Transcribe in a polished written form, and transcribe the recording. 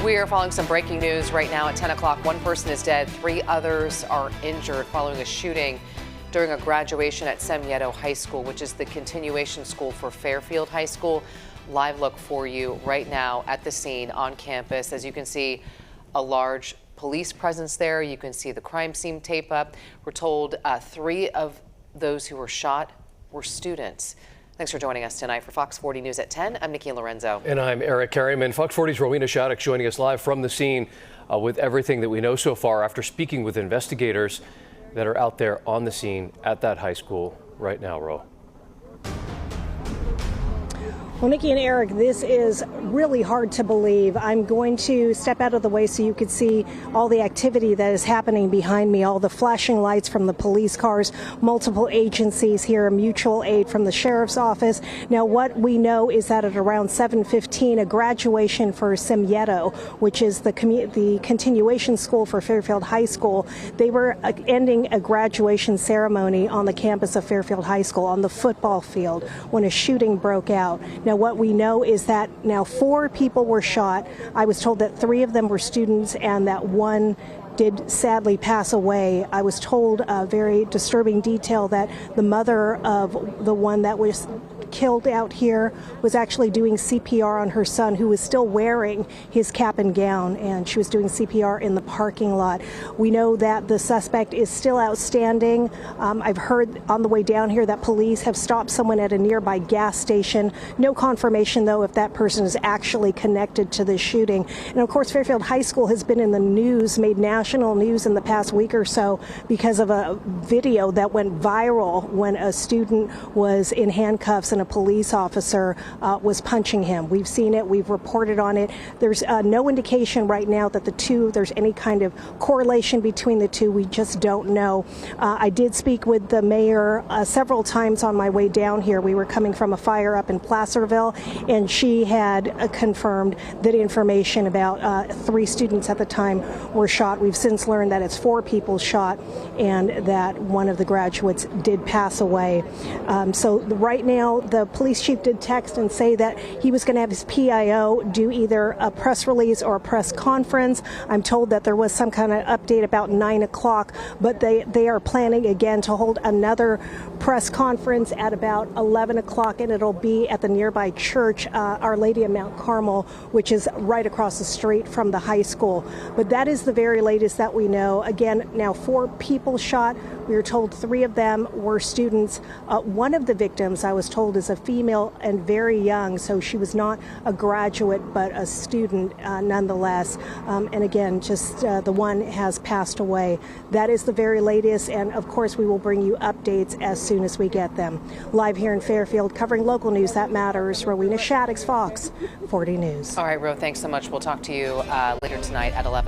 We are following some breaking news right now at 10 o'clock. One person is dead, 3 others are injured following a shooting during a graduation at Semieto High School, which is the continuation school for Fairfield High School. Live look for you right now at the scene on campus. As you can see, a large police presence there. You can see the crime scene tape up. We're told 3 of those who were shot were students. Thanks for joining us tonight for Fox 40 News at 10. I'm Nikki Lorenzo. And I'm Eric Carryman. Fox 40's Rowena Shattuck joining us live from the scene with everything that we know so far after speaking with investigators that are out there on the scene at that high school right now, Ro. Well, Nikki and Eric, this is really hard to believe. I'm going to step out of the way so you could see all the activity that is happening behind me, all the flashing lights from the police cars, multiple agencies here, mutual aid from the sheriff's office. Now, what we know is that at around 7:15, a graduation for Semieto, which is the continuation school for Fairfield High School, they were ending a graduation ceremony on the campus of Fairfield High School on the football field when a shooting broke out. Now, what we know is that now 4 people were shot. I was told that 3 of them were students and that 1 did sadly pass away. I was told a very disturbing detail that the mother of the one that was killed out here was actually doing CPR on her son, who was still wearing his cap and gown, and she was doing CPR in the parking lot. We know that the suspect is still outstanding. I've heard on the way down here that police have stopped someone at a nearby gas station. No confirmation, though, if that person is actually connected to the shooting. And of course, Fairfield High School has been in the news, made national news in the past week or so because of a video that went viral when a student was in handcuffs and a police officer was punching him. We've seen it. We've reported on it. There's no indication right now that there's any kind of correlation between the two. We just don't know. I did speak with the mayor several times on my way down here. We were coming from a fire up in Placerville, and she had confirmed that information about 3 students at the time were shot. We've since learned that it's 4 people shot and that one of the graduates did pass away. So right now, the police chief did text and say that he was going to have his PIO do either a press release or a press conference. I'm told that there was some kind of update about 9 o'clock, but they are planning again to hold another press conference at about 11 o'clock, and it'll be at the nearby church, Our Lady of Mount Carmel, which is right across the street from the high school. But that is the very latest that we know. Again, now 4 people shot. We were told 3 of them were students. One of the victims, I was told, is a female and very young, so she was not a graduate but a student nonetheless. And again, just the one has passed away. That is the very latest, and of course we will bring you updates as soon as we get them. Live here in Fairfield, covering local news that matters, Rowena Shattuck, Fox 40 News. All right, Ro, thanks so much. We'll talk to you later tonight at 11 o'clock.